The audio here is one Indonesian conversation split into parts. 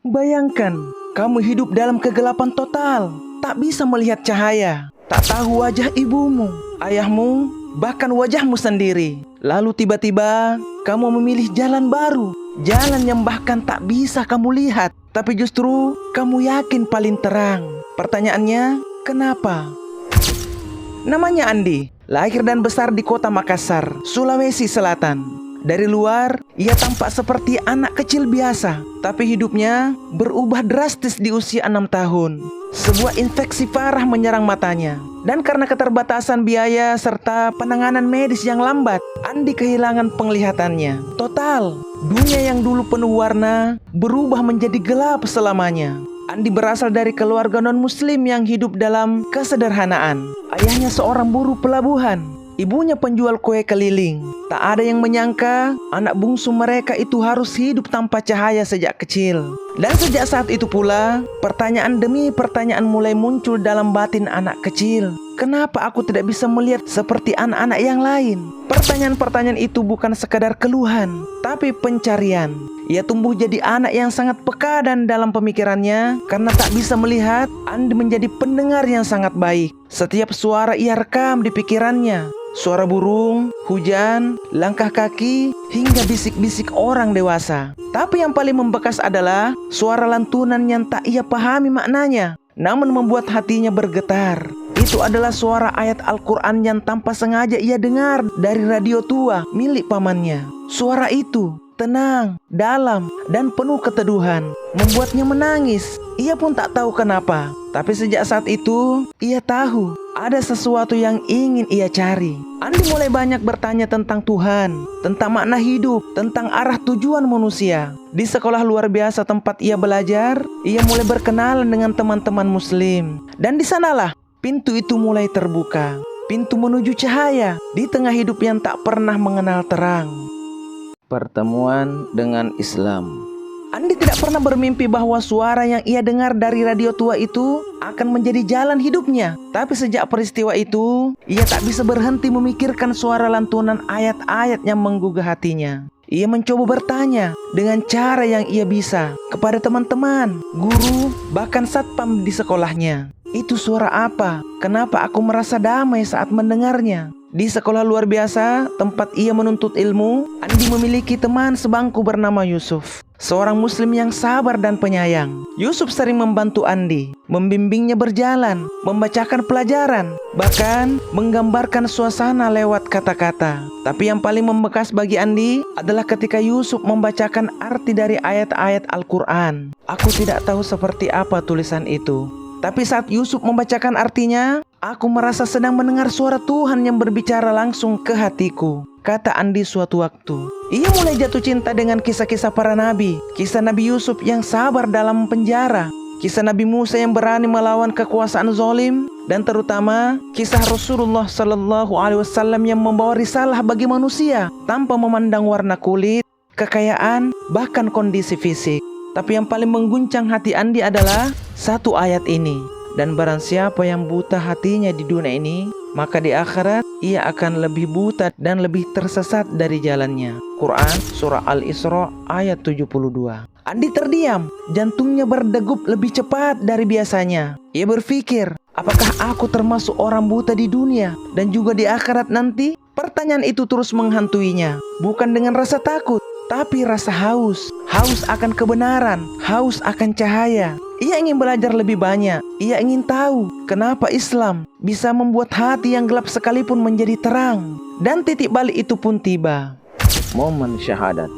Bayangkan, kamu hidup dalam kegelapan total, tak bisa melihat cahaya, tak tahu wajah ibumu, ayahmu, bahkan wajahmu sendiri. Lalu tiba-tiba, kamu memilih jalan baru, jalan yang bahkan tak bisa kamu lihat, tapi justru kamu yakin paling terang. Pertanyaannya, kenapa? Namanya Andi, lahir dan besar di kota Makassar, Sulawesi Selatan. Dari luar, ia tampak seperti anak kecil biasa, tapi hidupnya berubah drastis di usia 6 tahun. Sebuah infeksi parah menyerang matanya, dan karena keterbatasan biaya serta penanganan medis yang lambat, Andi kehilangan penglihatannya. Total, dunia yang dulu penuh warna berubah menjadi gelap selamanya. Andi berasal dari keluarga non-muslim yang hidup dalam kesederhanaan. Ayahnya seorang buruh pelabuhan, ibunya penjual kue keliling. Tak ada yang menyangka anak bungsu mereka itu harus hidup tanpa cahaya sejak kecil. Dan sejak saat itu pula, pertanyaan demi pertanyaan mulai muncul dalam batin anak kecil. Kenapa aku tidak bisa melihat seperti anak-anak yang lain? Pertanyaan-pertanyaan itu bukan sekadar keluhan, tapi pencarian. Ia tumbuh jadi anak yang sangat peka dan dalam pemikirannya. Karena tak bisa melihat, Andi menjadi pendengar yang sangat baik. Setiap suara ia rekam di pikirannya. Suara burung, hujan, langkah kaki, hingga bisik-bisik orang dewasa. Tapi yang paling membekas adalah suara lantunan yang tak ia pahami maknanya, namun membuat hatinya bergetar. Itu adalah suara ayat Al-Quran yang tanpa sengaja ia dengar dari radio tua milik pamannya. Suara itu tenang, dalam, dan penuh keteduhan, membuatnya menangis. Ia pun tak tahu kenapa, tapi sejak saat itu, ia tahu ada sesuatu yang ingin ia cari. Andi mulai banyak bertanya tentang Tuhan, tentang makna hidup, tentang arah tujuan manusia. Di sekolah luar biasa tempat ia belajar, ia mulai berkenalan dengan teman-teman muslim. Dan di sanalah, pintu itu mulai terbuka. Pintu menuju cahaya di tengah hidup yang tak pernah mengenal terang. Pertemuan dengan Islam. Andi tidak pernah bermimpi bahwa suara yang ia dengar dari radio tua itu akan menjadi jalan hidupnya. Tapi sejak peristiwa itu, ia tak bisa berhenti memikirkan suara lantunan ayat-ayat yang menggugah hatinya. Ia mencoba bertanya dengan cara yang ia bisa kepada teman-teman, guru, bahkan satpam di sekolahnya. Itu suara apa? Kenapa aku merasa damai saat mendengarnya? Di sekolah luar biasa, tempat ia menuntut ilmu, Andi memiliki teman sebangku bernama Yusuf. Seorang muslim yang sabar dan penyayang. Yusuf sering membantu Andi, membimbingnya berjalan, membacakan pelajaran, bahkan menggambarkan suasana lewat kata-kata. Tapi yang paling membekas bagi Andi adalah ketika Yusuf membacakan arti dari ayat-ayat Al-Quran. Aku tidak tahu seperti apa tulisan itu, tapi saat Yusuf membacakan artinya, aku merasa sedang mendengar suara Tuhan yang berbicara langsung ke hatiku, kata Andi suatu waktu. Ia mulai jatuh cinta dengan kisah-kisah para nabi, kisah Nabi Yusuf yang sabar dalam penjara, kisah Nabi Musa yang berani melawan kekuasaan zalim, dan terutama kisah Rasulullah Shallallahu Alaihi Wasallam yang membawa risalah bagi manusia tanpa memandang warna kulit, kekayaan, bahkan kondisi fisik. Tapi yang paling mengguncang hati Andi adalah satu ayat ini. Dan barang siapa yang buta hatinya di dunia ini, maka di akhirat ia akan lebih buta dan lebih tersesat dari jalannya. Quran Surah Al-Isra ayat 72. Andi terdiam, jantungnya berdegup lebih cepat dari biasanya. Ia berpikir, apakah aku termasuk orang buta di dunia dan juga di akhirat nanti? Pertanyaan itu terus menghantuinya, bukan dengan rasa takut, tapi rasa haus akan kebenaran, haus akan cahaya. Ia ingin belajar lebih banyak. Ia ingin tahu kenapa Islam bisa membuat hati yang gelap sekalipun menjadi terang. Dan titik balik itu pun tiba. Momen syahadat.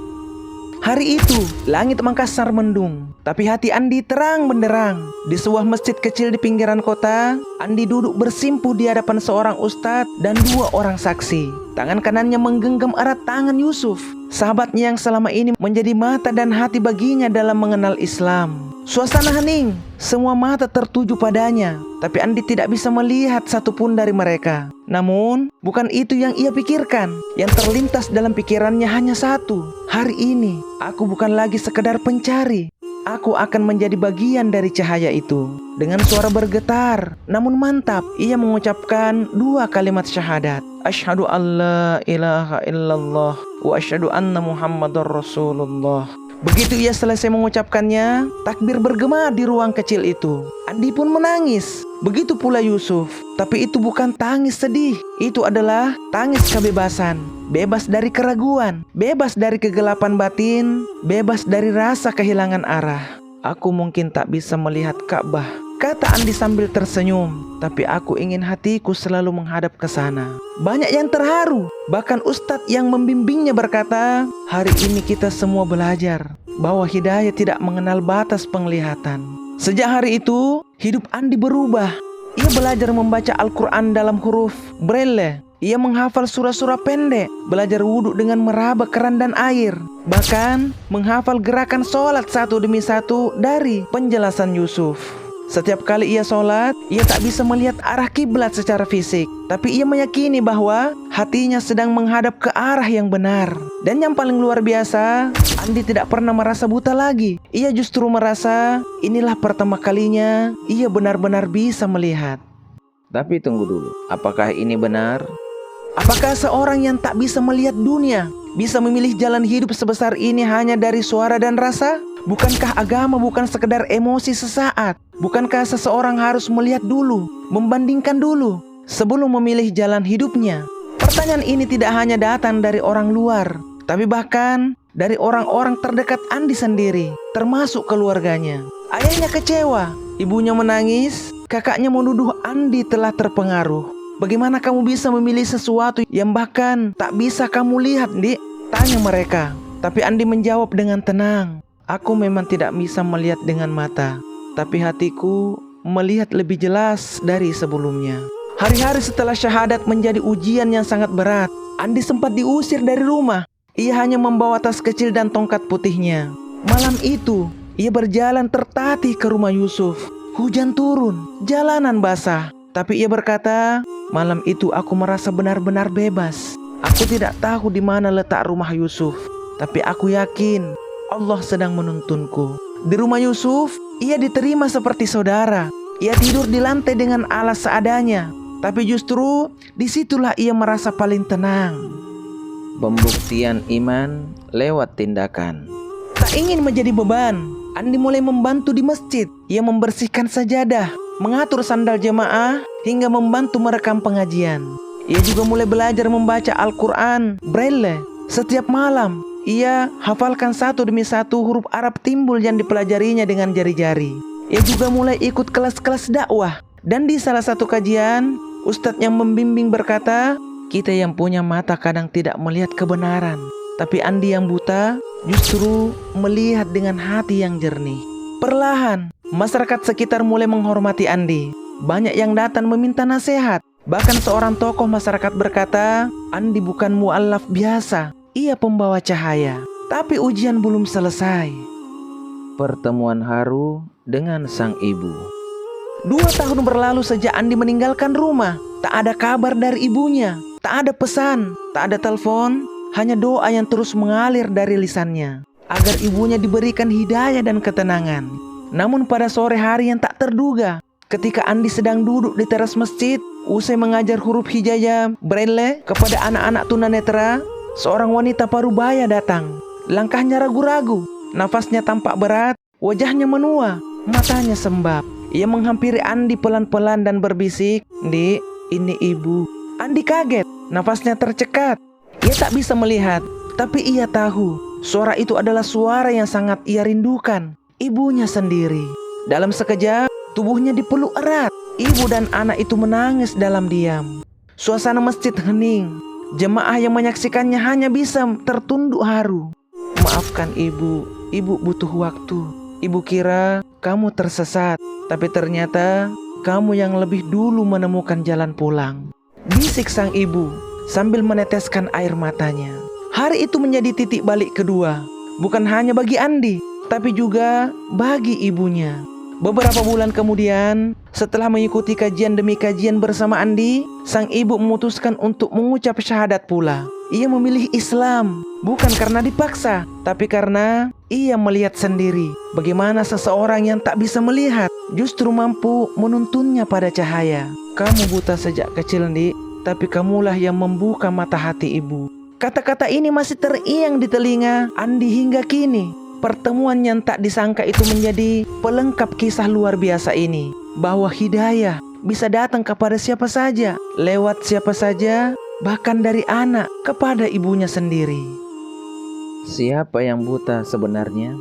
Hari itu, langit Makassar mendung, tapi hati Andi terang benderang. Di sebuah masjid kecil di pinggiran kota, Andi duduk bersimpuh di hadapan seorang ustadz dan 2 orang saksi. Tangan kanannya menggenggam erat tangan Yusuf, sahabatnya yang selama ini menjadi mata dan hati baginya dalam mengenal Islam. Suasana hening, semua mata tertuju padanya, tapi Andi tidak bisa melihat satupun dari mereka. Namun, bukan itu yang ia pikirkan. Yang terlintas dalam pikirannya hanya satu. Hari ini, aku bukan lagi sekedar pencari. Aku akan menjadi bagian dari cahaya itu. Dengan suara bergetar, namun mantap, ia mengucapkan 2 kalimat syahadat. Asyhadu an la ilaha illallah wa asyhadu anna Muhammadar Rasulullah. Begitu ia selesai mengucapkannya, takbir bergema di ruang kecil itu. Andi pun menangis. Begitu pula Yusuf. Tapi itu bukan tangis sedih. Itu adalah tangis kebebasan. Bebas dari keraguan. Bebas dari kegelapan batin. Bebas dari rasa kehilangan arah. Aku mungkin tak bisa melihat Ka'bah, kata Andi sambil tersenyum. Tapi aku ingin hatiku selalu menghadap ke sana. Banyak yang terharu. Bahkan ustadz yang membimbingnya berkata, hari ini kita semua belajar bahwa hidayah tidak mengenal batas penglihatan. Sejak hari itu, hidup Andi berubah. Ia belajar membaca Al-Quran dalam huruf Braille. Ia menghafal surah-surah pendek, belajar wudhu dengan meraba keran dan air. Bahkan menghafal gerakan sholat satu demi satu dari penjelasan Yusuf. Setiap kali ia sholat, ia tak bisa melihat arah kiblat secara fisik. Tapi ia meyakini bahwa hatinya sedang menghadap ke arah yang benar. Dan yang paling luar biasa, Andi tidak pernah merasa buta lagi. Ia justru merasa inilah pertama kalinya ia benar-benar bisa melihat. Tapi tunggu dulu, apakah ini benar? Apakah seorang yang tak bisa melihat dunia bisa memilih jalan hidup sebesar ini hanya dari suara dan rasa? Bukankah agama bukan sekedar emosi sesaat? Bukankah seseorang harus melihat dulu, membandingkan dulu, sebelum memilih jalan hidupnya? Pertanyaan ini tidak hanya datang dari orang luar, tapi bahkan dari orang-orang terdekat Andi sendiri, termasuk keluarganya. Ayahnya kecewa, ibunya menangis, kakaknya menuduh Andi telah terpengaruh. Bagaimana kamu bisa memilih sesuatu yang bahkan tak bisa kamu lihat, Dik? Tanya mereka. Tapi Andi menjawab dengan tenang. Aku memang tidak bisa melihat dengan mata, tapi hatiku melihat lebih jelas dari sebelumnya. Hari-hari setelah syahadat menjadi ujian yang sangat berat. Andi sempat diusir dari rumah. Ia hanya membawa tas kecil dan tongkat putihnya. Malam itu, ia berjalan tertatih ke rumah Yusuf. Hujan turun, jalanan basah. Tapi ia berkata, malam itu aku merasa benar-benar bebas. Aku tidak tahu di mana letak rumah Yusuf, tapi aku yakin Allah sedang menuntunku. Di rumah Yusuf, ia diterima seperti saudara. Ia tidur di lantai dengan alas seadanya. Tapi justru disitulah ia merasa paling tenang. Pembuktian iman lewat tindakan. Tak ingin menjadi beban, Andi mulai membantu di masjid. Ia membersihkan sajadah, mengatur sandal jemaah, hingga membantu merekam pengajian. Ia juga mulai belajar membaca Al-Quran Braille. Setiap malam, ia hafalkan satu demi satu huruf Arab timbul yang dipelajarinya dengan jari-jari. Ia juga mulai ikut kelas-kelas dakwah. Dan di salah satu kajian, ustadz yang membimbing berkata, kita yang punya mata kadang tidak melihat kebenaran, tapi Andi yang buta justru melihat dengan hati yang jernih. Perlahan, masyarakat sekitar mulai menghormati Andi. Banyak yang datang meminta nasihat. Bahkan seorang tokoh masyarakat berkata, Andi bukan mu'allaf biasa, ia pembawa cahaya. Tapi ujian belum selesai. Pertemuan haru dengan sang ibu. 2 tahun berlalu sejak Andi meninggalkan rumah. Tak ada kabar dari ibunya, tak ada pesan, tak ada telepon, hanya doa yang terus mengalir dari lisannya agar ibunya diberikan hidayah dan ketenangan. Namun pada sore hari yang tak terduga, ketika Andi sedang duduk di teras masjid, usai mengajar huruf hijaiyah Braille kepada anak-anak tunanetra, seorang wanita parubaya datang. Langkahnya ragu-ragu, nafasnya tampak berat, wajahnya menua, matanya sembab. Ia menghampiri Andi pelan-pelan dan berbisik, "Dik, ini ibu." Andi kaget, nafasnya tercekat. Ia tak bisa melihat, tapi ia tahu suara itu adalah suara yang sangat ia rindukan, ibunya sendiri. Dalam sekejap, tubuhnya dipeluk erat. Ibu dan anak itu menangis dalam diam. Suasana masjid hening. Jemaah yang menyaksikannya hanya bisa tertunduk haru. Maafkan ibu butuh waktu. Ibu kira kamu tersesat, tapi ternyata kamu yang lebih dulu menemukan jalan pulang. Bisik sang ibu sambil meneteskan air matanya. Hari itu menjadi titik balik kedua. Bukan hanya bagi Andi, tapi juga bagi ibunya. Beberapa bulan kemudian, setelah mengikuti kajian demi kajian bersama Andi, sang ibu memutuskan untuk mengucap syahadat pula. Ia memilih Islam, bukan karena dipaksa, tapi karena ia melihat sendiri bagaimana seseorang yang tak bisa melihat justru mampu menuntunnya pada cahaya. Kamu buta sejak kecil, Dik, tapi kamulah yang membuka mata hati ibu. Kata-kata ini masih terngiang di telinga Andi hingga kini. pertemuan yang tak disangka itu menjadi pelengkap kisah luar biasa ini, bahwa hidayah bisa datang kepada siapa saja, lewat siapa saja, bahkan dari anak kepada ibunya sendiri. Siapa yang buta sebenarnya?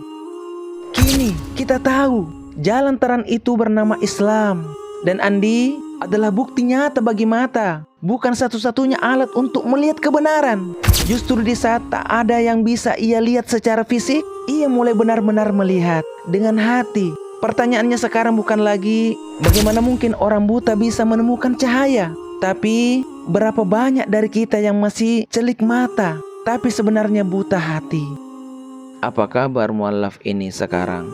Kini kita tahu jalan terang itu bernama Islam, dan Andi adalah bukti nyata bagi mata, bukan satu-satunya alat untuk melihat kebenaran. Justru di saat tak ada yang bisa ia lihat secara fisik, ia mulai benar-benar melihat dengan hati. Pertanyaannya sekarang bukan lagi bagaimana mungkin orang buta bisa menemukan cahaya, tapi berapa banyak dari kita yang masih celik mata, tapi sebenarnya buta hati. Apa kabar mualaf ini sekarang?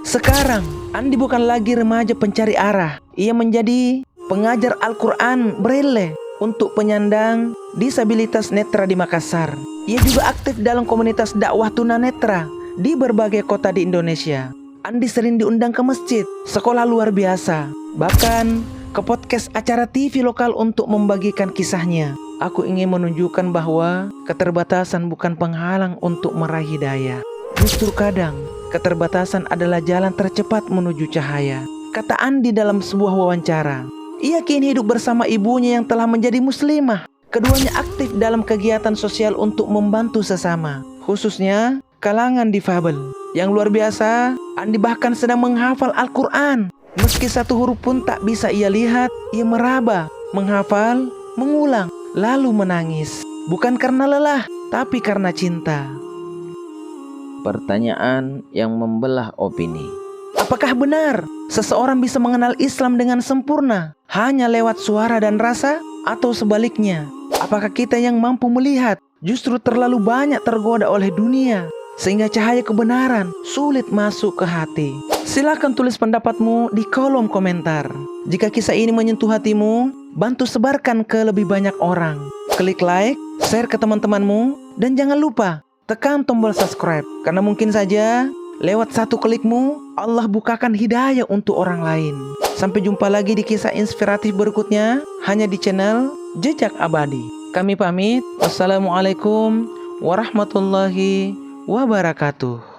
Sekarang, Andi bukan lagi remaja pencari arah. Ia menjadi pengajar Al-Quran Braille untuk penyandang disabilitas netra di Makassar. Ia juga aktif dalam komunitas dakwah tunanetra di berbagai kota di Indonesia. Andi sering diundang ke masjid, sekolah luar biasa, bahkan ke podcast acara TV lokal untuk membagikan kisahnya. Aku ingin menunjukkan bahwa keterbatasan bukan penghalang untuk meraih hidayah. Justru kadang keterbatasan adalah jalan tercepat menuju cahaya, kata Andi dalam sebuah wawancara. Ia kini hidup bersama ibunya yang telah menjadi muslimah. Keduanya aktif dalam kegiatan sosial untuk membantu sesama, khususnya kalangan difabel. Yang luar biasa, Andi bahkan sedang menghafal Al-Quran. Meski satu huruf pun tak bisa ia lihat, ia meraba, menghafal, mengulang, lalu menangis. Bukan karena lelah, tapi karena cinta. Pertanyaan yang membelah opini. Apakah benar seseorang bisa mengenal Islam dengan sempurna hanya lewat suara dan rasa? Atau sebaliknya, apakah kita yang mampu melihat justru terlalu banyak tergoda oleh dunia sehingga cahaya kebenaran sulit masuk ke hati? Silakan tulis pendapatmu di kolom komentar. Jika kisah ini menyentuh hatimu, bantu sebarkan ke lebih banyak orang. Klik like, share ke teman-temanmu, dan jangan lupa tekan tombol subscribe, karena mungkin saja lewat satu klikmu Allah bukakan hidayah untuk orang lain. Sampai jumpa lagi di kisah inspiratif berikutnya hanya di channel Jejak Abadi. Kami pamit. Wassalamualaikum warahmatullahi wabarakatuh.